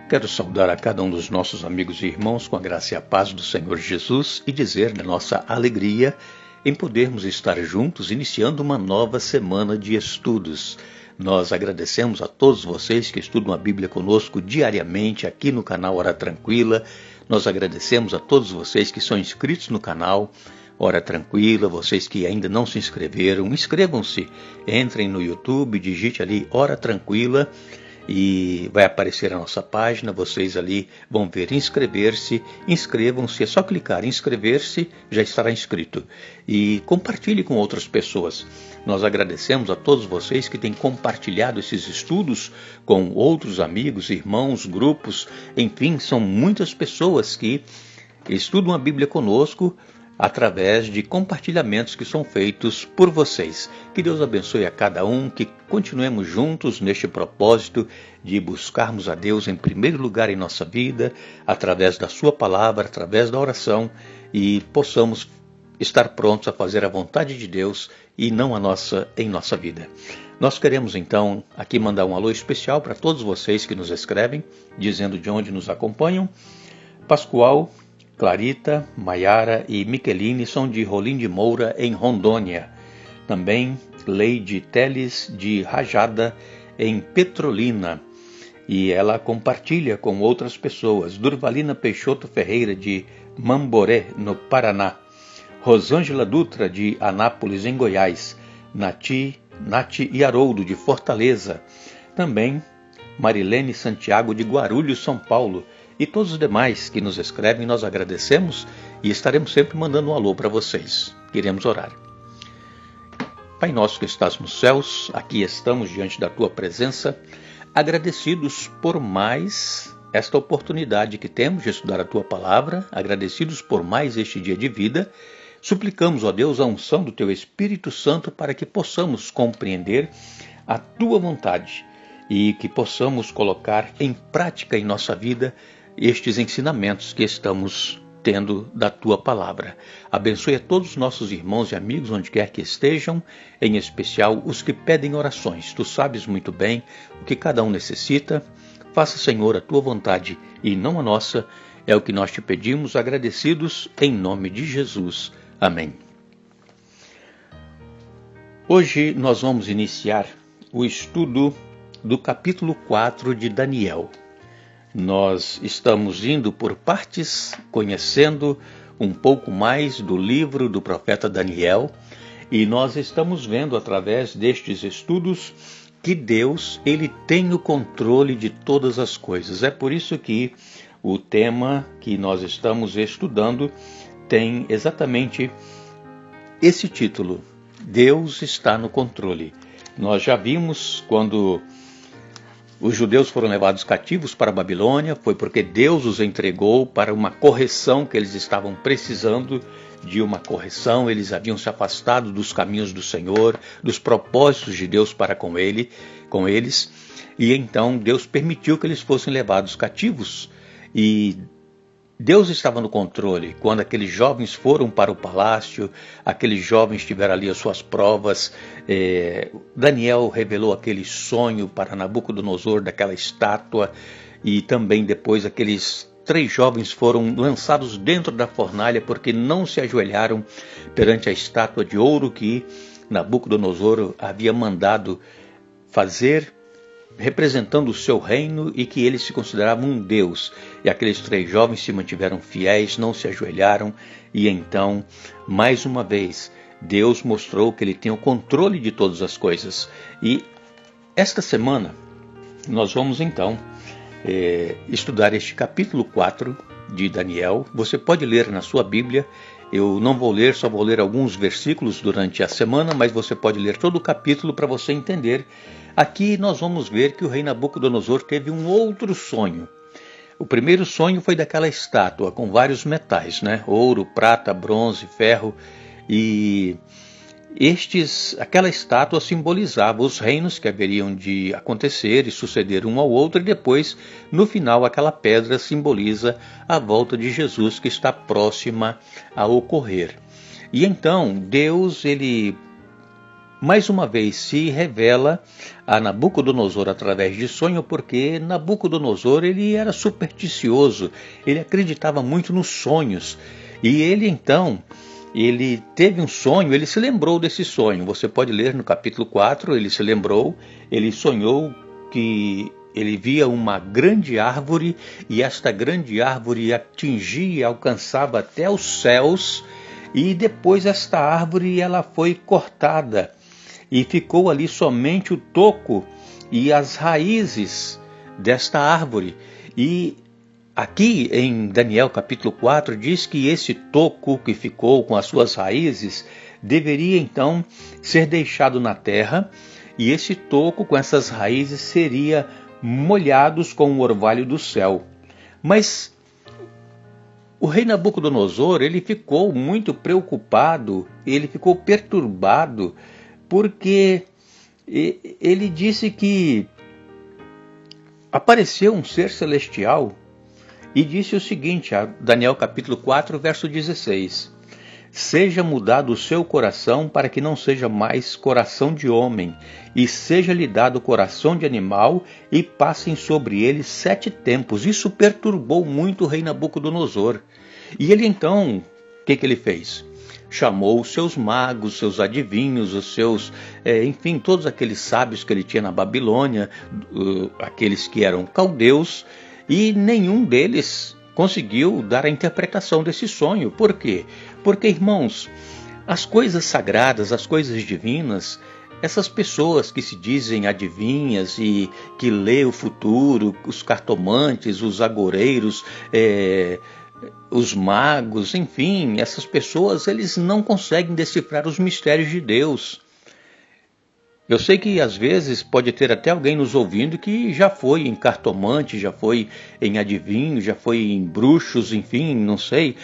Quero saudar a cada um dos nossos amigos e irmãos com a graça e a paz do Senhor Jesus e dizer da nossa alegria em podermos estar juntos iniciando uma nova semana de estudos. Nós agradecemos a todos vocês que estudam a Bíblia conosco diariamente aqui no canal Hora Tranquila. Nós agradecemos a todos vocês que são inscritos no canal Hora Tranquila, vocês que ainda não se inscreveram, inscrevam-se, entrem no YouTube, digite ali Hora Tranquila e vai aparecer a nossa página, vocês ali vão ver inscrever-se, inscrevam-se, é só clicar em inscrever-se, já estará inscrito. E compartilhe com outras pessoas. Nós agradecemos a todos vocês que têm compartilhado esses estudos com outros amigos, irmãos, grupos, enfim, são muitas pessoas que estudam a Bíblia conosco, através de compartilhamentos que são feitos por vocês. Que Deus abençoe a cada um, que continuemos juntos neste propósito de buscarmos a Deus em primeiro lugar em nossa vida, através da sua palavra, através da oração, e possamos estar prontos a fazer a vontade de Deus e não a nossa em nossa vida. Nós queremos então aqui mandar um alô especial para todos vocês que nos escrevem, dizendo de onde nos acompanham. Pascoal, Clarita, Maiara e Miqueline são de Rolim de Moura, em Rondônia. Também Leide Teles, de Rajada, em Petrolina. E ela compartilha com outras pessoas. Durvalina Peixoto Ferreira, de Mamboré, no Paraná. Rosângela Dutra, de Anápolis, em Goiás. Nath e Haroldo, de Fortaleza. Também Marilene Santiago, de Guarulhos, São Paulo. E todos os demais que nos escrevem, nós agradecemos e estaremos sempre mandando um alô para vocês. Queremos orar. Pai nosso que estás nos céus, aqui estamos diante da Tua presença, agradecidos por mais esta oportunidade que temos de estudar a Tua palavra, agradecidos por mais este dia de vida. Suplicamos, ó Deus, a unção do Teu Espírito Santo para que possamos compreender a Tua vontade e que possamos colocar em prática em nossa vida estes ensinamentos que estamos tendo da Tua Palavra. Abençoe a todos os nossos irmãos e amigos, onde quer que estejam, em especial os que pedem orações. Tu sabes muito bem o que cada um necessita. Faça, Senhor, a Tua vontade e não a nossa. É o que nós te pedimos, agradecidos, em nome de Jesus. Amém. Hoje nós vamos iniciar o estudo do capítulo 4 de Daniel. Nós estamos indo por partes, conhecendo um pouco mais do livro do profeta Daniel, e nós estamos vendo através destes estudos que Deus, ele tem o controle de todas as coisas. É por isso que o tema que nós estamos estudando tem exatamente esse título: Deus está no controle. Nós já vimos quando os judeus foram levados cativos para a Babilônia, foi porque Deus os entregou para uma correção que eles estavam precisando de uma correção. Eles haviam se afastado dos caminhos do Senhor, dos propósitos de Deus para com eles, e então Deus permitiu que eles fossem levados cativos. E Deus estava no controle. Quando aqueles jovens foram para o palácio, aqueles jovens tiveram ali as suas provas. Daniel revelou aquele sonho para Nabucodonosor daquela estátua, e também depois aqueles 3 jovens foram lançados dentro da fornalha porque não se ajoelharam perante a estátua de ouro que Nabucodonosor havia mandado fazer, representando o seu reino, e que eles se consideravam um Deus. E aqueles 3 jovens se mantiveram fiéis, não se ajoelharam, e então, mais uma vez, Deus mostrou que ele tem o controle de todas as coisas. E esta semana, nós vamos então estudar este capítulo 4 de Daniel. Você pode ler na sua Bíblia. Eu não vou ler, só vou ler alguns versículos durante a semana, mas você pode ler todo o capítulo para você entender. Aqui nós vamos ver que o rei Nabucodonosor teve um outro sonho. O primeiro sonho foi daquela estátua com vários metais, ouro, prata, bronze, ferro, e aquela estátua simbolizava os reinos que haveriam de acontecer e suceder um ao outro, e depois, no final, aquela pedra simboliza a volta de Jesus, que está próxima a ocorrer. E então, Deus, ele mais uma vez se revela a Nabucodonosor através de sonho, porque Nabucodonosor ele era supersticioso, ele acreditava muito nos sonhos, e ele teve um sonho, ele se lembrou desse sonho. Você pode ler no capítulo 4, ele se lembrou, ele sonhou que ele via uma grande árvore, e esta grande árvore atingia, alcançava até os céus, e depois esta árvore ela foi cortada, e ficou ali somente o toco e as raízes desta árvore. E aqui em Daniel capítulo 4 diz que esse toco que ficou com as suas raízes deveria então ser deixado na terra, e esse toco com essas raízes seria molhados com o orvalho do céu. Mas o rei Nabucodonosor ele ficou muito preocupado, ele ficou perturbado, porque ele disse que apareceu um ser celestial e disse o seguinte, Daniel capítulo 4, verso 16: seja mudado o seu coração para que não seja mais coração de homem, e seja-lhe dado coração de animal, e passem sobre ele 7 tempos. Isso perturbou muito o rei Nabucodonosor. E ele então, o que ele fez? Chamou os seus magos, seus adivinhos, os seus, enfim, todos aqueles sábios que ele tinha na Babilônia, aqueles que eram caldeus, e nenhum deles conseguiu dar a interpretação desse sonho. Por quê? Porque, irmãos, as coisas sagradas, as coisas divinas, essas pessoas que se dizem adivinhas e que lê o futuro, os cartomantes, os agoureiros, os magos, enfim, essas pessoas, eles não conseguem decifrar os mistérios de Deus. Eu sei que às vezes pode ter até alguém nos ouvindo que já foi em cartomante, já foi em adivinho, já foi em bruxos, enfim, não sei,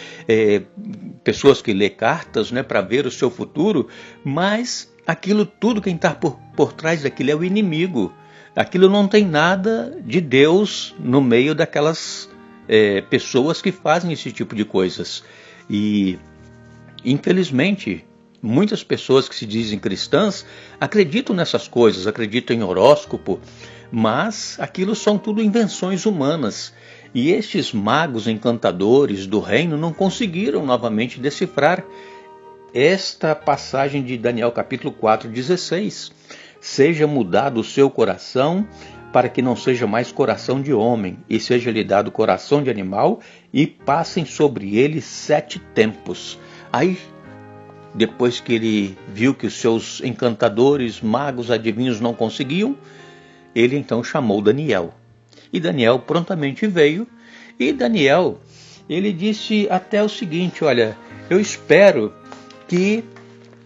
pessoas que lê cartas, né, para ver o seu futuro, mas aquilo tudo, quem está por trás daquilo é o inimigo. Aquilo não tem nada de Deus no meio daquelas pessoas que fazem esse tipo de coisas. E, infelizmente, muitas pessoas que se dizem cristãs acreditam nessas coisas, acreditam em horóscopo, mas aquilo são tudo invenções humanas. E estes magos encantadores do reino não conseguiram novamente decifrar esta passagem de Daniel capítulo 4, 16. Seja mudado o seu coração para que não seja mais coração de homem, e seja-lhe dado coração de animal, e passem sobre ele 7 tempos. Aí, depois que ele viu que os seus encantadores, magos, adivinhos não conseguiam, ele então chamou Daniel. E Daniel prontamente veio, e Daniel, ele disse até o seguinte: olha, eu espero que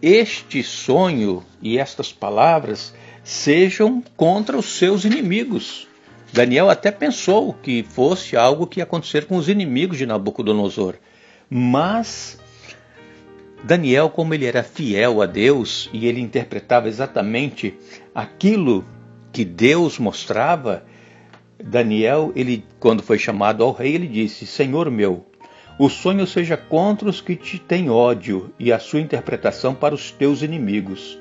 este sonho e estas palavras sejam contra os seus inimigos. Daniel até pensou que fosse algo que ia acontecer com os inimigos de Nabucodonosor. Mas Daniel, como ele era fiel a Deus e ele interpretava exatamente aquilo que Deus mostrava, Daniel, ele, quando foi chamado ao rei, ele disse: Senhor meu, o sonho seja contra os que te têm ódio, e a sua interpretação para os teus inimigos.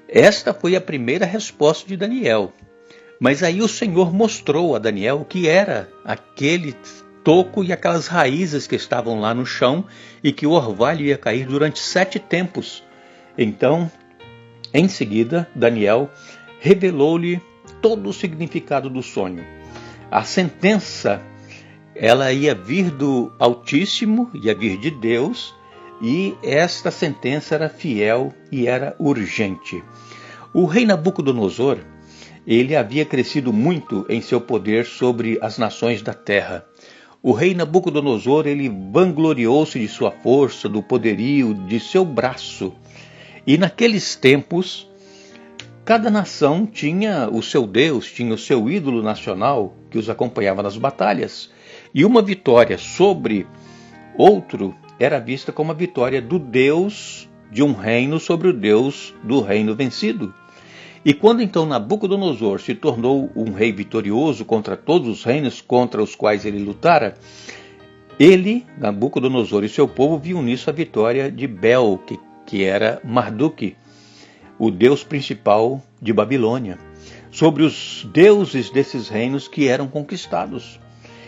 Esta foi a primeira resposta de Daniel. Mas aí o Senhor mostrou a Daniel o que era aquele toco e aquelas raízes que estavam lá no chão, e que o orvalho ia cair durante 7 tempos. Então, em seguida, Daniel revelou-lhe todo o significado do sonho. A sentença, ela ia vir do Altíssimo, ia vir de Deus, e esta sentença era fiel e era urgente. O rei Nabucodonosor, ele havia crescido muito em seu poder sobre as nações da terra. O rei Nabucodonosor, ele vangloriou-se de sua força, do poderio, de seu braço. E naqueles tempos, cada nação tinha o seu Deus, tinha o seu ídolo nacional que os acompanhava nas batalhas. E uma vitória sobre outro era vista como a vitória do Deus de um reino sobre o Deus do reino vencido. E quando então Nabucodonosor se tornou um rei vitorioso contra todos os reinos contra os quais ele lutara, ele, Nabucodonosor e seu povo, viam nisso a vitória de Bel, que era Marduk. o deus principal de Babilônia, sobre os deuses desses reinos que eram conquistados.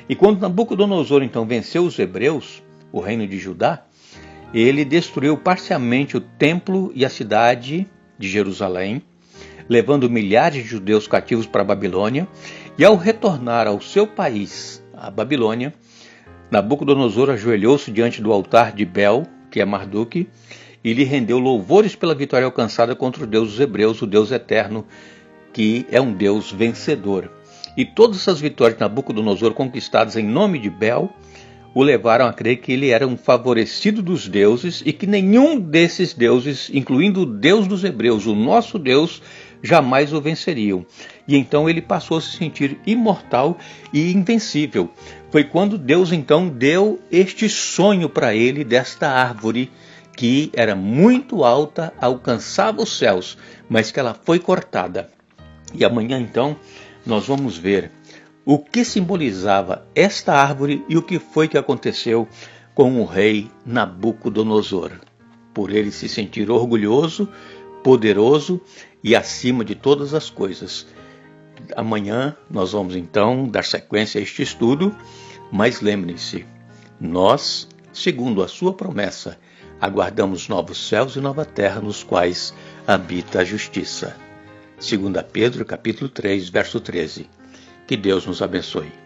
E quando Nabucodonosor então venceu os hebreus, o reino de Judá, ele destruiu parcialmente o templo e a cidade de Jerusalém, levando milhares de judeus cativos para a Babilônia, e ao retornar ao seu país, a Babilônia, Nabucodonosor ajoelhou-se diante do altar de Bel, que é Marduk, e lhe rendeu louvores pela vitória alcançada contra o Deus dos hebreus, o Deus eterno, que é um Deus vencedor. E todas essas vitórias de Nabucodonosor conquistadas em nome de Bel, o levaram a crer que ele era um favorecido dos deuses e que nenhum desses deuses, incluindo o Deus dos hebreus, o nosso Deus, jamais o venceriam. E então ele passou a se sentir imortal e invencível. Foi quando Deus então deu este sonho para ele desta árvore que era muito alta, alcançava os céus, mas que ela foi cortada. E amanhã então nós vamos ver o que simbolizava esta árvore e o que foi que aconteceu com o rei Nabucodonosor. Por ele se sentir orgulhoso, poderoso e acima de todas as coisas. Amanhã nós vamos então dar sequência a este estudo, mas lembrem-se, nós, segundo a sua promessa, aguardamos novos céus e nova terra nos quais habita a justiça. 2 Pedro, capítulo 3, verso 13. Que Deus nos abençoe.